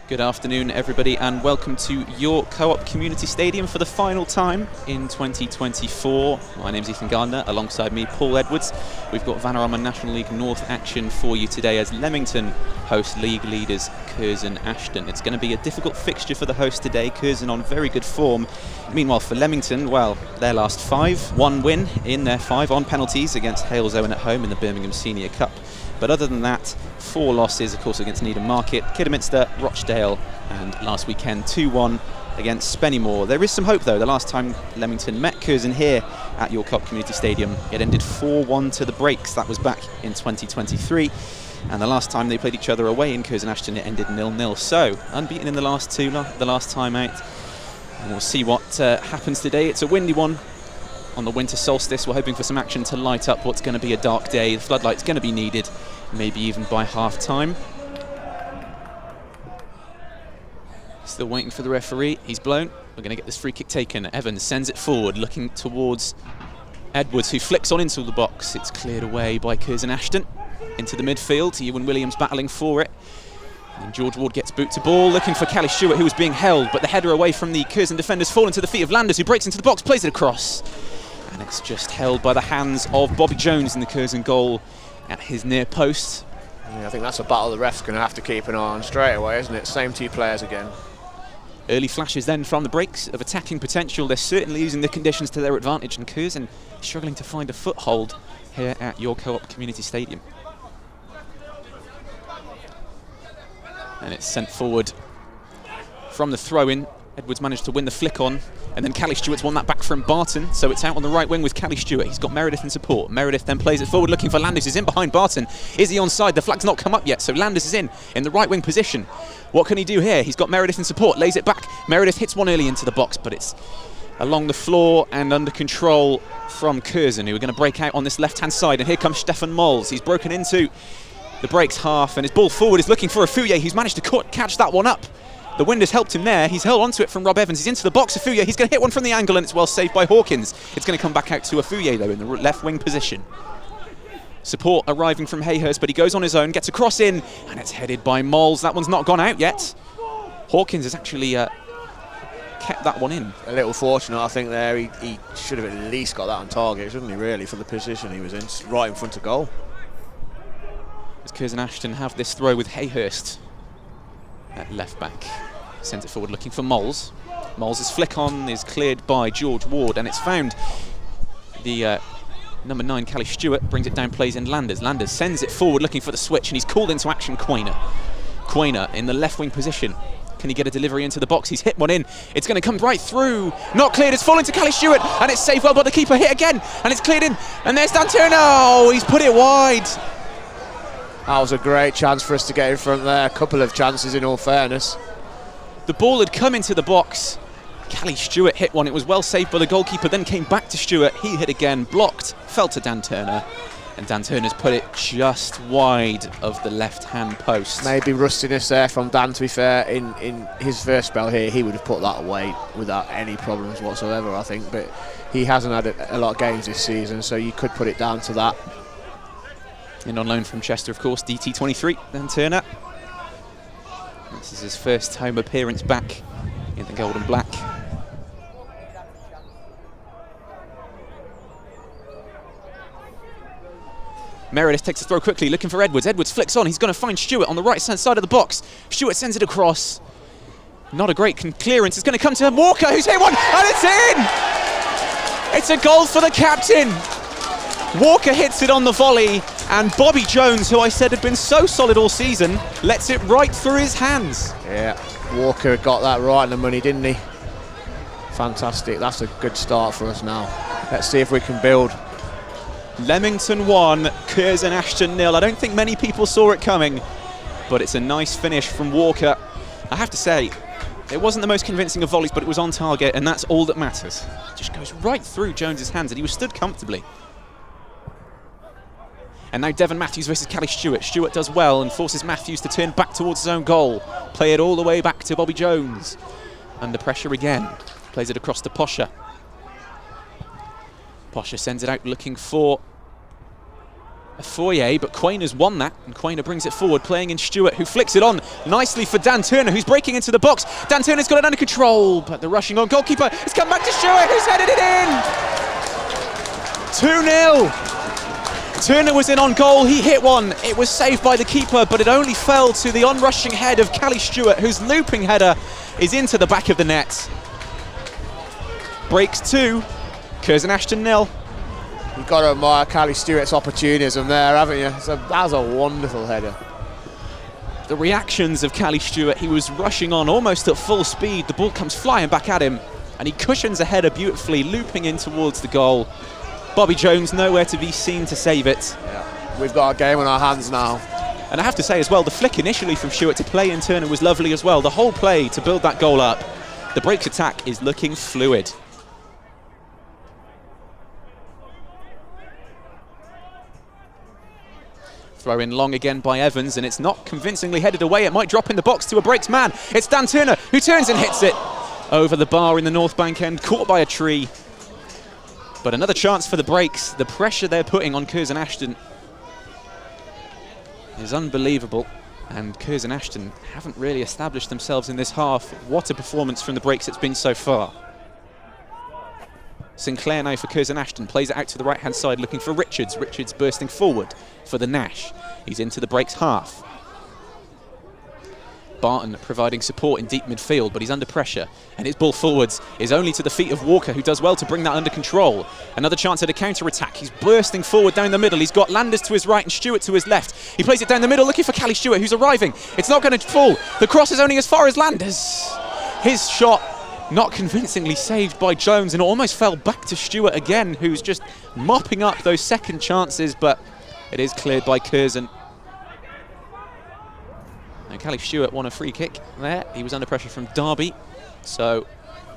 Good afternoon, everybody, and welcome to your Co-op Community Stadium for the final time in 2024. My name's Ethan Gardiner, alongside me, Paul Edwards. We've got Vanarama National League North action for you today as Leamington host league leaders Curzon Ashton. It's going to be a difficult fixture for the host today. Curzon on very good form. Meanwhile, for Leamington, well, their last 5, 1 win in their 5 on penalties against Hales Owen at home in the Birmingham Senior Cup. But other than that, 4 losses, of course, against Needham Market, Kidderminster, Rochdale, and last weekend 2-1 against Spennymoor. There is some hope, though. The last time Leamington met Curzon here at your Co-op Community Stadium, it ended 4-1 to the breaks. That was back in 2023. And the last time they played each other away in Curzon Ashton, it ended 0-0. So, unbeaten in the last 2, the last time out. And we'll see what happens today. It's a windy one on the winter solstice. We're hoping for some action to light up what's going to be a dark day. The floodlight's going to be needed, maybe even by half-time. Still waiting for the referee. He's blown. We're going to get this free kick taken. Evans sends it forward, looking towards Edwards, who flicks on into the box. It's cleared away by Curzon Ashton into the midfield. Ewan Williams battling for it. And George Ward gets boot to ball, looking for Callie Stewart, who was being held, but the header away from the Curzon defenders fallen to the feet of Landers, who breaks into the box, plays it across. And it's just held by the hands of Bobby Jones in the Curzon goal at his near post. Yeah, I think that's a battle the ref's going to have to keep an eye on straight away, isn't it? Same 2 players again. Early flashes then from the breaks of attacking potential. They're certainly using the conditions to their advantage, and Curzon struggling to find a foothold here at your Co-op Community Stadium. And it's sent forward from the throw-in. Edwards managed to win the flick on, and then Callie Stewart's won that back from Barton, so it's out on the right wing with Callie Stewart. He's got Meredith in support. Meredith then plays it forward, looking for Landers, who's in behind Barton. Is he onside? The flag's not come up yet, so Landers is in the right wing position. What can he do here? He's got Meredith in support, lays it back. Meredith hits one early into the box, but it's along the floor and under control from Curzon, who are going to break out on this left-hand side, and here comes Stefan Mols. He's broken into the breaks half, and his ball forward is looking for Afuye. He's managed to catch that one up. The wind has helped him there. He's held onto it from Rob Evans. He's into the box. Afuye, he's going to hit one from the angle, and it's well saved by Hawkins. It's going to come back out to Afuye, though, in the left wing position. Support arriving from Hayhurst, but he goes on his own, gets a cross in, and it's headed by Mols. That one's not gone out yet. Hawkins has actually kept that one in. A little fortunate, I think, there. He should have at least got that on target, shouldn't he, really, for the position he was in, right in front of goal. As Curzon Ashton have this throw with Hayhurst at left back. Sends it forward looking for Mols. Mols' flick on is cleared by George Ward, and it's found the number 9, Callie Stewart, brings it down, plays in Landers. Landers sends it forward looking for the switch, and he's called into action Quainer. Quainer in the left wing position. Can he get a delivery into the box? He's hit one in. It's going to come right through. Not cleared. It's fallen to Callie Stewart, and it's saved well by the keeper. Hit again, and it's cleared in. And there's Dan Turner. Oh, he's put it wide. That was a great chance for us to get in front there. A couple of chances, in all fairness. The ball had come into the box. Callie Stewart hit one. It was well saved by the goalkeeper, then came back to Stewart. He hit again, blocked, fell to Dan Turner. And Dan Turner's put it just wide of the left-hand post. Maybe rustiness there from Dan, to be fair. In his first spell here, he would have put that away without any problems whatsoever, I think. But he hasn't had a lot of games this season, so you could put it down to that. In on loan from Chester, of course, DT23, Dan Turner. This is his first home appearance back in the gold and black. Meredith takes the throw quickly, looking for Edwards. Edwards flicks on. He's going to find Stewart on the right side of the box. Stewart sends it across. Not a great clearance. It's going to come to Walker, who's hit one, and it's in! It's a goal for the captain. Walker hits it on the volley, and Bobby Jones, who I said had been so solid all season, lets it right through his hands. Yeah, Walker got that right in the money, didn't he? Fantastic. That's a good start for us now. Let's see if we can build. Leamington 1, Curzon Ashton 0. I don't think many people saw it coming, but it's a nice finish from Walker. I have to say, it wasn't the most convincing of volleys, but it was on target, and that's all that matters. It just goes right through Jones's hands, and he was stood comfortably. And now Devon Matthews versus Callie Stewart. Stewart does well and forces Matthews to turn back towards his own goal. Play it all the way back to Bobby Jones. Under pressure again. Plays it across to Posher. Posher sends it out looking for a foyer, but Quayner's won that, and Quayner brings it forward, playing in Stewart, who flicks it on nicely for Dan Turner, who's breaking into the box. Dan Turner's got it under control, but the rushing on goalkeeper has come back to Stewart, who's headed it in! 2-0. Turner was in on goal, he hit one. It was saved by the keeper, but it only fell to the onrushing head of Callie Stewart, whose looping header is into the back of the net. Breaks 2, Curzon Ashton 0. You've got to admire Callie Stewart's opportunism there, haven't you? So that was a wonderful header. The reactions of Callie Stewart, he was rushing on almost at full speed. The ball comes flying back at him, and he cushions a header beautifully, looping in towards the goal. Bobby Jones nowhere to be seen to save it. Yeah. We've got a game on our hands now. And I have to say as well, the flick initially from Stewart to play in Turner was lovely as well. The whole play to build that goal up. The breaks attack is looking fluid. Throw in long again by Evans, and it's not convincingly headed away. It might drop in the box to a breaks man. It's Dan Turner who turns and hits it over the bar in the North Bank end, caught by a tree. But another chance for the breaks. The pressure they're putting on Curzon Ashton is unbelievable, and Curzon Ashton haven't really established themselves in this half. What a performance from the breaks it's been so far. Sinclair now for Curzon Ashton, plays it out to the right-hand side looking for Richards. Richards bursting forward for the Nash. He's into the breaks half. Barton providing support in deep midfield, but he's under pressure, and his ball forwards is only to the feet of Walker, who does well to bring that under control. Another chance at a counter-attack. He's bursting forward down the middle. He's got Landers to his right and Stewart to his left. He plays it down the middle looking for Callie Stewart, who's arriving. It's not going to fall. The cross is only as far as Landers. His shot not convincingly saved by Jones, and it almost fell back to Stewart again, who's just mopping up those second chances, but it is cleared by Curzon. Now Callie Stewart won a free kick there. He was under pressure from Derby, so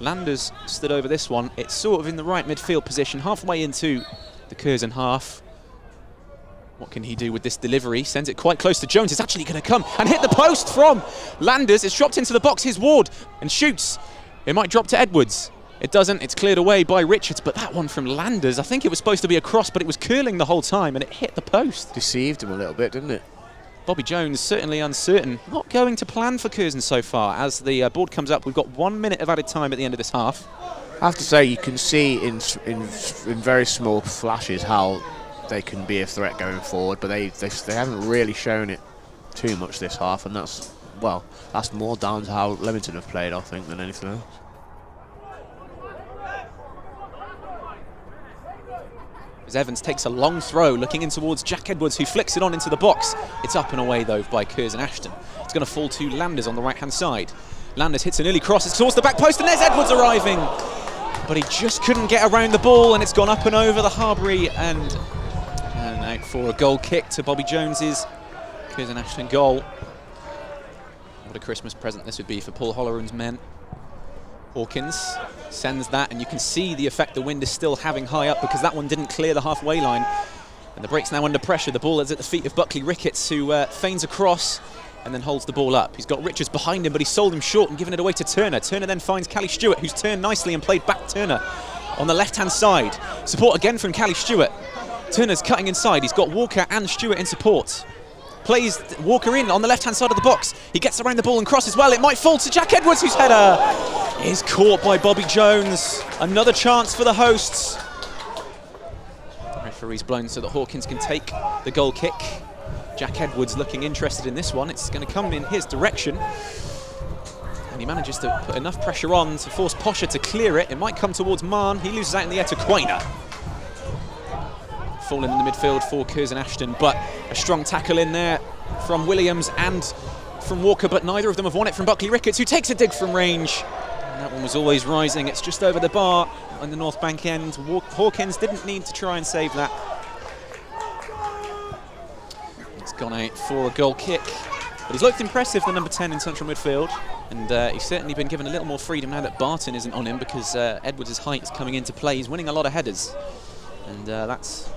Landers stood over this one. It's sort of in the right midfield position, halfway into the Curzon half. What can he do with this delivery? Sends it quite close to Jones. It's actually going to come and hit the post from Landers. It's dropped into the box, his ward, and shoots. It might drop to Edwards. It doesn't. It's cleared away by Richards, but that one from Landers, I think it was supposed to be a cross, but it was curling the whole time, and it hit the post. Deceived him a little bit, didn't it? Bobby Jones certainly uncertain. Not going to plan for Curzon so far. As the board comes up, we've got 1 minute of added time at the end of this half. I have to say, you can see in very small flashes how they can be a threat going forward, but they haven't really shown it too much this half, and that's more down to how Leamington have played, I think, than anything else. As Evans takes a long throw, looking in towards Jack Edwards, who flicks it on into the box. It's up and away, though, by Curzon Ashton. It's going to fall to Landers on the right-hand side. Landers hits an early cross, it's towards the back post, and there's Edwards arriving. But he just couldn't get around the ball, and it's gone up and over the Harbury, and out for a goal kick to Bobby Jones's Curzon Ashton goal. What a Christmas present this would be for Paul Holloran's men. Hawkins sends that, and you can see the effect the wind is still having high up, because that one didn't clear the halfway line. And the break's now under pressure. The ball is at the feet of Buckley Ricketts, who feigns a cross and then holds the ball up. He's got Richards behind him, but he's sold him short and given it away to Turner. Turner then finds Callie Stewart, who's turned nicely and played back Turner on the left-hand side. Support again from Callie Stewart. Turner's cutting inside. He's got Walker and Stewart in support. Plays Walker in on the left-hand side of the box. He gets around the ball and crosses well. It might fall to Jack Edwards, whose header is caught by Bobby Jones. Another chance for the hosts. The referee's blown so that Hawkins can take the goal kick. Jack Edwards looking interested in this one. It's going to come in his direction. And he manages to put enough pressure on to force Posher to clear it. It might come towards Marn. He loses out in the air to Quayner. Falling in the midfield for Curzon Ashton, but a strong tackle in there from Williams and from Walker, but neither of them have won it from Buckley Ricketts, who takes a dig from range. And that one was always rising. It's just over the bar on the North Bank end. Hawkins didn't need to try and save that. It's gone out for a goal kick, but he's looked impressive, the number 10 in central midfield, and he's certainly been given a little more freedom now that Barton isn't on him, because Edwards' height is coming into play. He's winning a lot of headers, and that's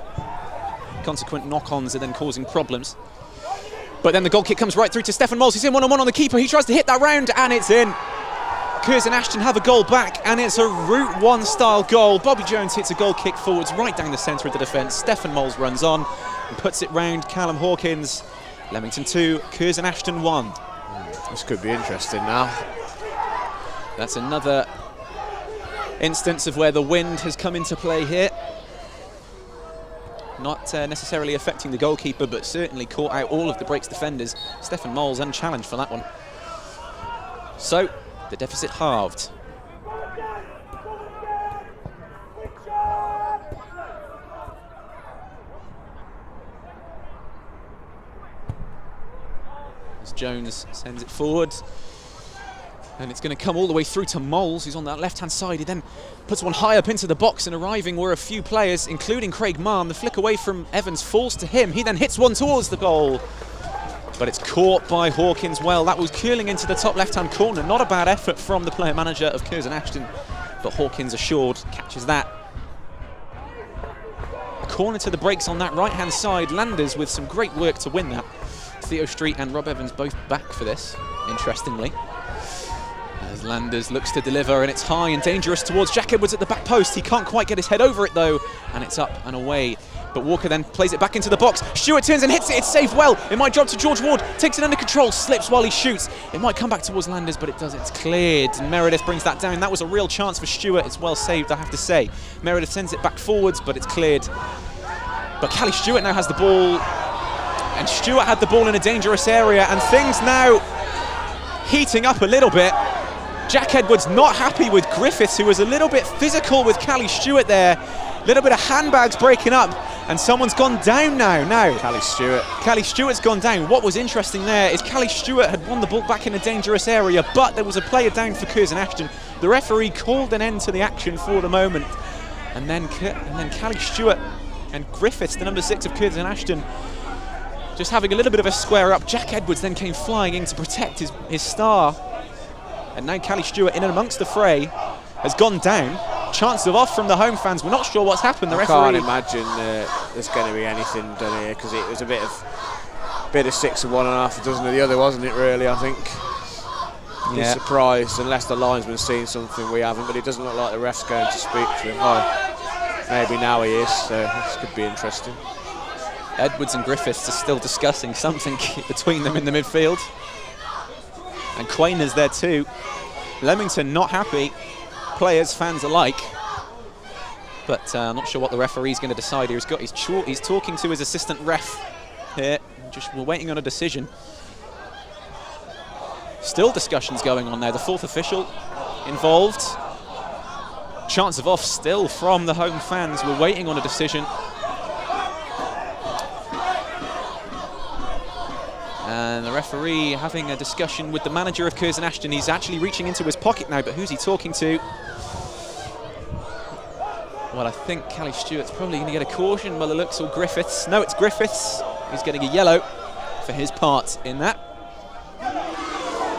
consequent knock-ons are then causing problems. But then the goal kick comes right through to Stefan Moles. He's in one-on-one on the keeper. He tries to hit that round, and it's in. Curzon Ashton have a goal back, and it's a Route 1 style goal. Bobby Jones hits a goal kick forwards right down the centre of the defence. Stefan Moles runs on and puts it round Callum Hawkins. Leamington 2, Curzon Ashton 1. This could be interesting now. That's another instance of where the wind has come into play here. Not necessarily affecting the goalkeeper, but certainly caught out all of the breaks defenders. Stefan Moles unchallenged for that one. So, the deficit halved. As Jones sends it forward. And it's going to come all the way through to Moles, who's on that left-hand side. He then puts one high up into the box, and arriving were a few players, including Craig Mahon. The flick away from Evans falls to him. He then hits one towards the goal. But it's caught by Hawkins well. That was curling into the top left-hand corner. Not a bad effort from the player-manager of Curzon Ashton. But Hawkins assured catches that. A corner to the breaks on that right-hand side. Landers with some great work to win that. Theo Street and Rob Evans both back for this, interestingly. As Landers looks to deliver, and it's high and dangerous towards Jack Edwards at the back post. He can't quite get his head over it though, and it's up and away. But Walker then plays it back into the box. Stewart turns and hits it. It's saved well. It might drop to George Ward. Takes it under control. Slips while he shoots. It might come back towards Landers, but it doesn't. It's cleared. And Meredith brings that down. That was a real chance for Stewart. It's well saved, I have to say. Meredith sends it back forwards, but it's cleared. But Callie Stewart now has the ball. And Stewart had the ball in a dangerous area. And things now heating up a little bit. Jack Edwards not happy with Griffiths, who was a little bit physical with Callie Stewart there. A little bit of handbags breaking up, and someone's gone down now. Callie Stewart. Callie Stewart's gone down. What was interesting there is Callie Stewart had won the ball back in a dangerous area, but there was a player down for Curzon Ashton. The referee called an end to the action for the moment. And then Callie Stewart and Griffiths, the number 6 of Curzon Ashton, just having a little bit of a square up. Jack Edwards then came flying in to protect his star. And now Callie Stewart in and amongst the fray has gone down. Chance of off from the home fans. We're not sure what's happened. The referee can't imagine there's going to be anything done here, because it was a bit of 6 of one and half a dozen of the other, wasn't it, really, I think. He's surprised, unless the linesman's seen something we haven't, but it doesn't look like the ref's going to speak to him. Well, maybe now he is, so this could be interesting. Edwards and Griffiths are still discussing something between them in the midfield. And Quain is there too. Leamington not happy, players, fans alike. But I'm not sure what the referee's going to decide here. He's talking to his assistant ref here. We're waiting on a decision. Still discussions going on there. The 4th official involved. Chance of off still from the home fans. We're waiting on a decision. And the referee having a discussion with the manager of Curzon Ashton. He's actually reaching into his pocket now, but who's he talking to? Well, I think Callie Stewart's probably going to get a caution by the looks, or Griffiths. No, it's Griffiths. He's getting a yellow for his part in that.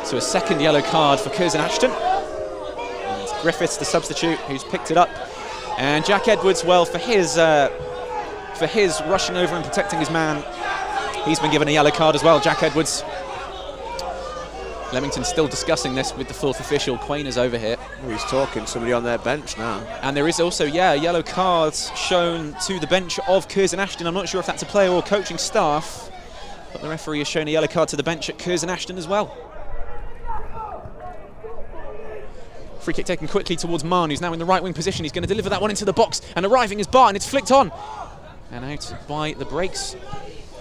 So a second yellow card for Curzon Ashton. And it's Griffiths, the substitute, who's picked it up. And Jack Edwards, well, for his rushing over and protecting his man, he's been given a yellow card as well, Jack Edwards. Leamington still discussing this with the 4th official. Quain is over here. Oh, he's talking to somebody on their bench now. And there is also, yellow cards shown to the bench of Curzon Ashton. I'm not sure if that's a player or coaching staff, but the referee has shown a yellow card to the bench at Curzon Ashton as well. Free kick taken quickly towards Mahon, who's now in the right wing position. He's going to deliver that one into the box, and arriving is Barton. It's flicked on and out by the breaks.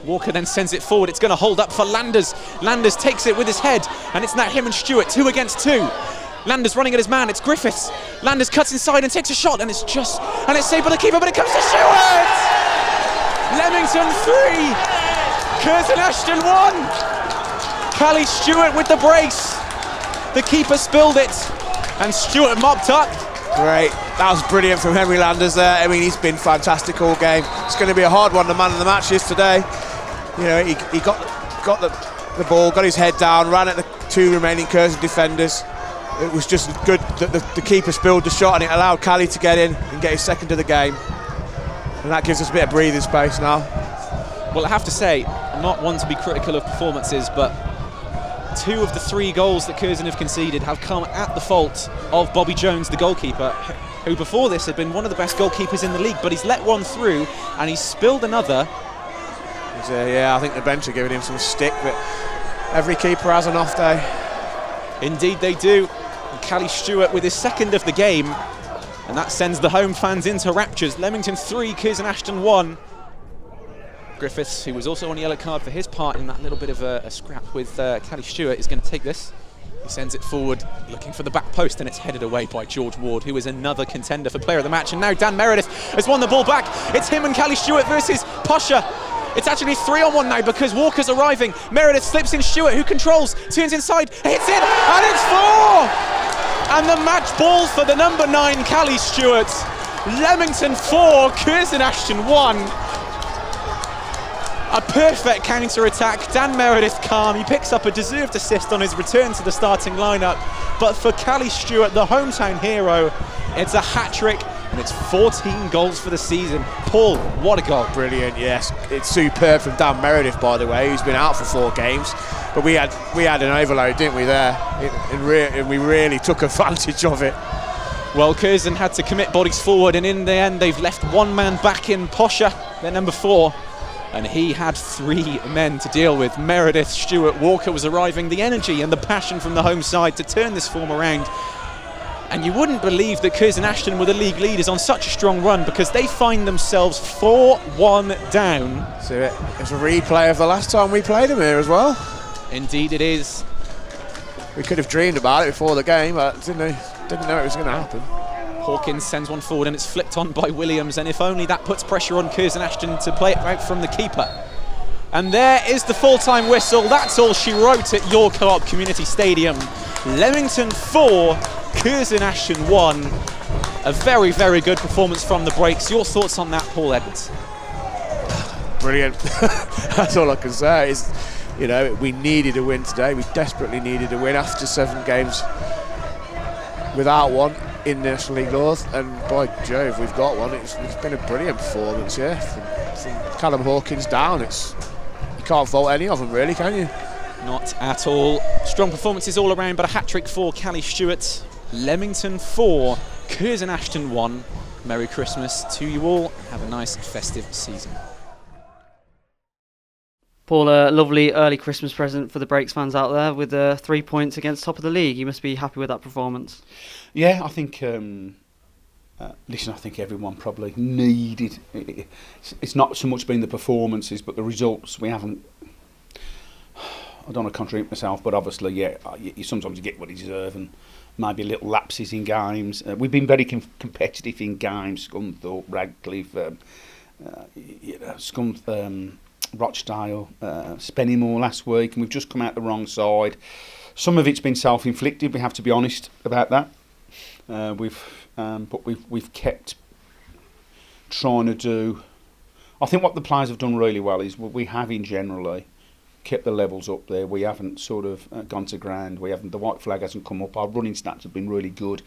Walker then sends it forward. It's going to hold up for Landers. Landers takes it with his head, and it's now him and Stewart, 2 against 2. Landers running at his man. It's Griffiths. Landers cuts inside and takes a shot, and it's saved by the keeper, but it comes to Stewart. Leamington 3, Curzon Ashton 1. Callie Stewart with the brace. The keeper spilled it, and Stewart mopped up. Great. That was brilliant from Henry Landers there. I mean, he's been fantastic all game. It's going to be a hard one. The man of the match is today. You know, he got the ball, got his head down, ran at the 2 remaining Curzon defenders. It was just good that the keeper spilled the shot, and it allowed Callie to get in and get his second of the game. And that gives us a bit of breathing space now. Well, I have to say, I'm not one to be critical of performances, but 2 of the 3 goals that Curzon have conceded have come at the fault of Bobby Jones, the goalkeeper, who before this had been one of the best goalkeepers in the league, but he's let one through and he's spilled another. I think the bench are giving him some stick, but every keeper has an off day. Indeed they do. And Callie Stewart with his second of the game, and that sends the home fans into raptures. Leamington 3, Curzon Ashton 1. Griffiths, who was also on a yellow card for his part in that little bit of a scrap with Callie Stewart, is going to take this. He sends it forward, looking for the back post, and it's headed away by George Ward, who is another contender for player of the match. And now Dan Meredith has won the ball back. It's him and Callie Stewart versus Pasha. It's actually 3-on-1 now because Walker's arriving. Meredith slips in Stewart, who controls, turns inside, hits it, and it's 4! And the match ball for the number 9, Callie Stewart. Leamington 4, Curzon Ashton 1. A perfect counter-attack. Dan Meredith calm. He picks up a deserved assist on his return to the starting lineup. But for Callie Stewart, the hometown hero, it's a hat-trick. And it's 14 goals for the season. Paul, what a goal. Brilliant, yes. It's superb from Dan Meredith, by the way, who's been out for 4 games. But we had an overload, didn't we, there? And we really took advantage of it. Well, Curzon had to commit bodies forward, and in the end, they've left one man back in Posher, their number 4. And he had 3 men to deal with. Meredith, Stewart, Walker was arriving. The energy and the passion from the home side to turn this form around. And you wouldn't believe that Curzon Ashton were the league leaders on such a strong run, because they find themselves 4-1 down. So it's a replay of the last time we played them here as well. Indeed it is. We could have dreamed about it before the game, but didn't know it was going to happen. Hawkins sends one forward and it's flicked on by Williams, and if only that puts pressure on Curzon Ashton to play it out from the keeper. And there is the full-time whistle. That's all she wrote at your Co-op Community Stadium. Leamington 4, Curzon Ashton 1. A very, very good performance from the breaks. Your thoughts on that, Paul Edwards? Brilliant. That's all I can say. Is, we needed a win today. We desperately needed a win after 7 games without one in National League North, and by Jove, we've got one. It's been a brilliant performance, yeah. From Callum Hawkins down, you can't fault any of them, really, can you? Not at all. Strong performances all around, but a hat-trick for Callie Stewart. Leamington 4, Curzon Ashton 1. Merry Christmas to you all. Have a nice festive season. Paul, a lovely early Christmas present for the Breaks fans out there with 3 points against top of the league. You must be happy with that performance. Yeah, I think. I think everyone probably needed. It's not so much been the performances, but the results. We haven't. I don't want to contradict myself, but obviously, yeah, sometimes you get what you deserve, and maybe little lapses in games. We've been very competitive in games. Scunthorpe, Radcliffe, Rochdale, Spennymoor last week, and we've just come out the wrong side. Some of it's been self-inflicted. We have to be honest about that. We've kept trying to do. I think what the players have done really well is we have in generally kept the levels up there. We haven't sort of gone to ground. The white flag hasn't come up. Our running stats have been really good.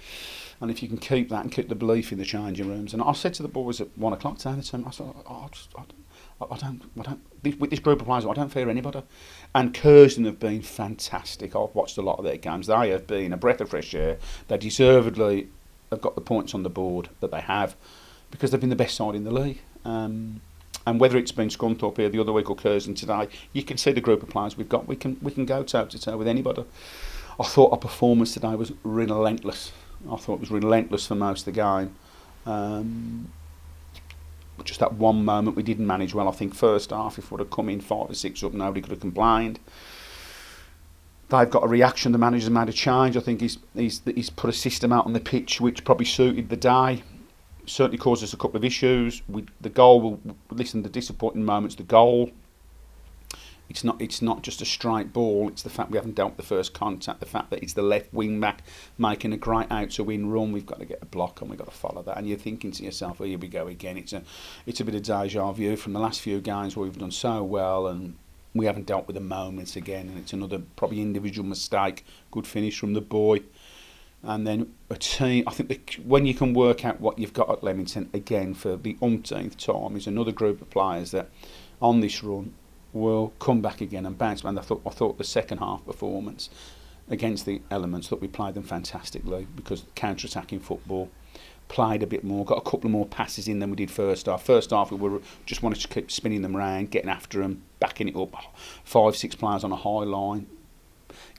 And if you can keep that and keep the belief in the changing rooms. And I said to the boys at 1 o'clock today, I said, with this group of players, I don't fear anybody. And Curzon have been fantastic. I've watched a lot of their games. They have been a breath of fresh air. They deservedly have got the points on the board that they have because they've been the best side in the league. And whether it's been Scunthorpe here the other week or Curzon today, you can see the group of players we've got. We can go toe to toe with anybody. I thought our performance today was relentless. I thought it was relentless for most of the game. Just that one moment we didn't manage well. I think first half, if we would have come in 5 or 6 up, nobody could have complained. They've got a reaction. The manager's made a change. I think he's put a system out on the pitch which probably suited the day. Certainly caused us a couple of issues. The goal, the disappointing moments. The goal, it's not just a straight ball. It's the fact we haven't dealt with the first contact. The fact that it's the left wing back making a great out to win run. We've got to get a block and we've got to follow that. And you're thinking to yourself, well, here we go again. It's a bit of deja vu from the last few games where we've done so well and we haven't dealt with the moments again. And it's another probably individual mistake. Good finish from the boy. And then a team, I think when you can work out what you've got at Leamington again for the umpteenth time, is another group of players that on this run will come back again and bounce. And I thought the second half performance against the Elements, that we played them fantastically, because counter-attacking football, played a bit more, got a couple of more passes in than we did first half. First half, we were just wanted to keep spinning them around, getting after them, backing it up, 5-6 players on a high line,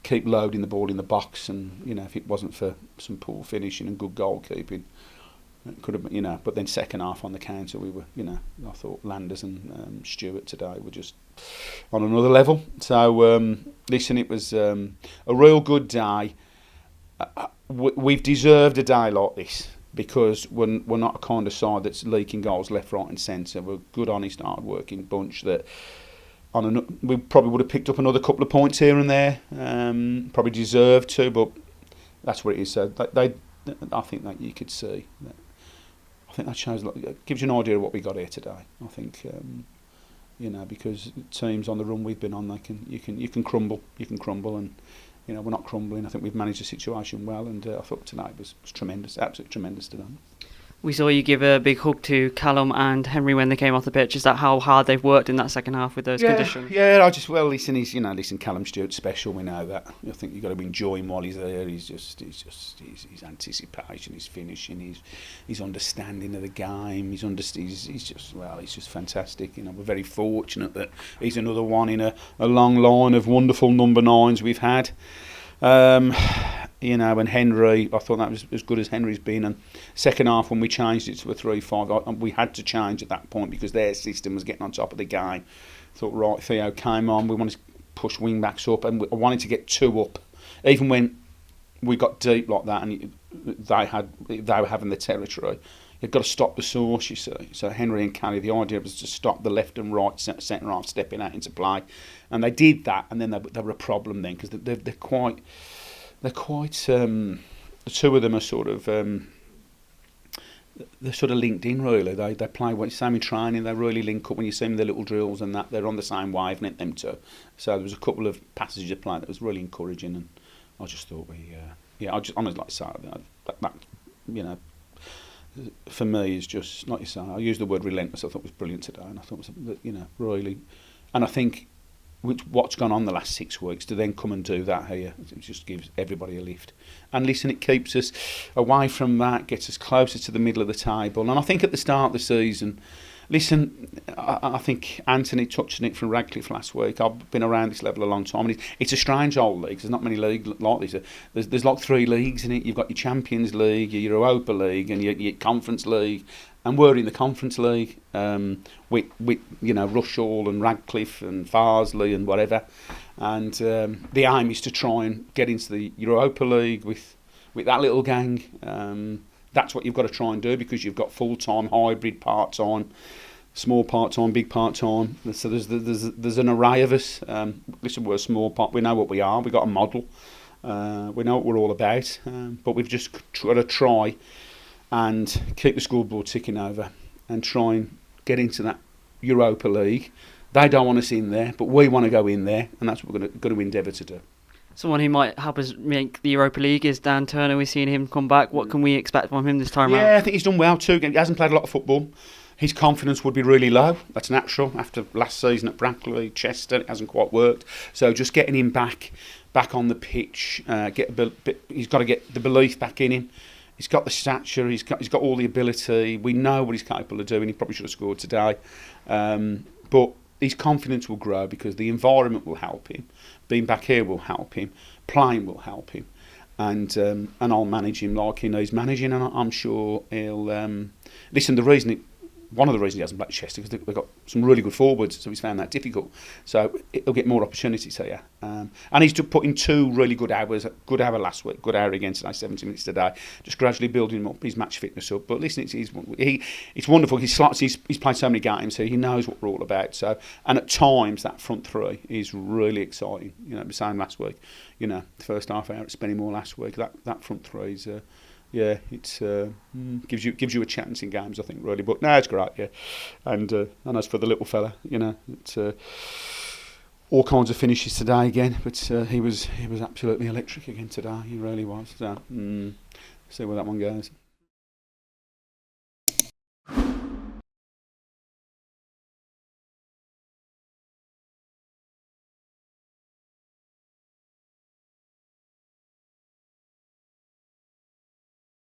keep loading the ball in the box, and if it wasn't for some poor finishing and good goalkeeping, it could have been, but then second half on the counter, we were, I thought Landers and Stewart today were just on another level. So, listen, it was a real good day. We've deserved a day like this, because we're not a kind of side that's leaking goals left, right and centre. We're a good, honest, hard-working bunch that we probably would have picked up another couple of points here and there. Probably deserved to, but that's what it is. So I think that you could see. I think that shows, gives you an idea of what we got here today. I think, because teams on the run we've been on, you can crumble, and we're not crumbling. I think we've managed the situation well, and I thought tonight was tremendous, absolutely tremendous today. We saw you give a big hug to Callum and Henry when they came off the pitch. Is that how hard they've worked in that second half with those conditions? Yeah, listen, Callum Stewart's special. We know that. I think you've got to enjoy him while he's there. His anticipation, his finishing, his understanding of the game. He's just fantastic. We're very fortunate that he's another one in a long line of wonderful number 9s we've had. And Henry, I thought that was as good as Henry's been. And second half, when we changed it to a 3-5, we had to change at that point because their system was getting on top of the game. Thought, right, Theo came on, we wanted to push wing backs up, and I wanted to get 2 up, even when we got deep like that, and they were having the territory. You've got to stop the source, you see. So Henry and Kelly, the idea was to stop the left and right centre half stepping out into play, and they did that, and then they were a problem then, because they're quite. The 2 of them are sort of they're sort of linked in, really. They play same in training. They really link up when you see them in the little drills and that. They're on the same wavelength, them 2. So there was a couple of passages of play that was really encouraging, and I just thought I just honestly, like to say that for me is just, like you say, I used the word relentless. I thought it was brilliant today, and I thought it was really, and I think. What's gone on the last 6 weeks, to then come and do that here, it just gives everybody a lift. And listen, it keeps us away from that, gets us closer to the middle of the table. And I think at the start of the season, listen, I think Anthony touched on it from Radcliffe last week. I've been around this level a long time, and it's a strange old league. There's not many leagues like this. There's like 3 leagues in it. You've got your Champions League, your Europa League, and your Conference League. And we're in the Conference League with Rushall and Radcliffe and Farsley and whatever. And the aim is to try and get into the Europa League with that little gang. That's what you've got to try and do, because you've got full-time, hybrid, part-time, small part-time, big part-time. So there's an array of us. Listen, we're a small part. We know what we are. We've got a model. We know what we're all about. But we've just got to try and keep the scoreboard ticking over and try and get into that Europa League. They don't want us in there, but we want to go in there, and that's what we're going to endeavour to do. Someone who might help us make the Europa League is Dan Turner. We've seen him come back. What can we expect from him this time around? Yeah, I think he's done well too. He hasn't played a lot of football. His confidence would be really low. That's natural. After last season at Brackley, Chester, it hasn't quite worked. So just getting him back on the pitch, he's got to get the belief back in him. He's got the stature, he's got all the ability. We know what he's capable of doing. He probably should have scored today. But his confidence will grow because the environment will help him. Being back here will help him. Playing will help him. And I'll manage him like he knows managing, and I'm sure he'll... listen, one of the reasons he hasn't played Chester is because they've got some really good forwards, so he's found that difficult. So he'll get more opportunities here. And he's put in 2 really good hours. Good hour last week, good hour again today, 70 minutes today. Just gradually building him up, his match fitness up. But listen, it's wonderful. He's played so many games here. He knows what we're all about. So, and at times that front 3 is really exciting. The same last week. The first half hour at Spennymoor last week. That front 3 is. It's gives you a chance in games, I think, really. But no, it's great, yeah. And as for the little fella, it's all kinds of finishes today again. But he was absolutely electric again today. He really was. So see where that one goes.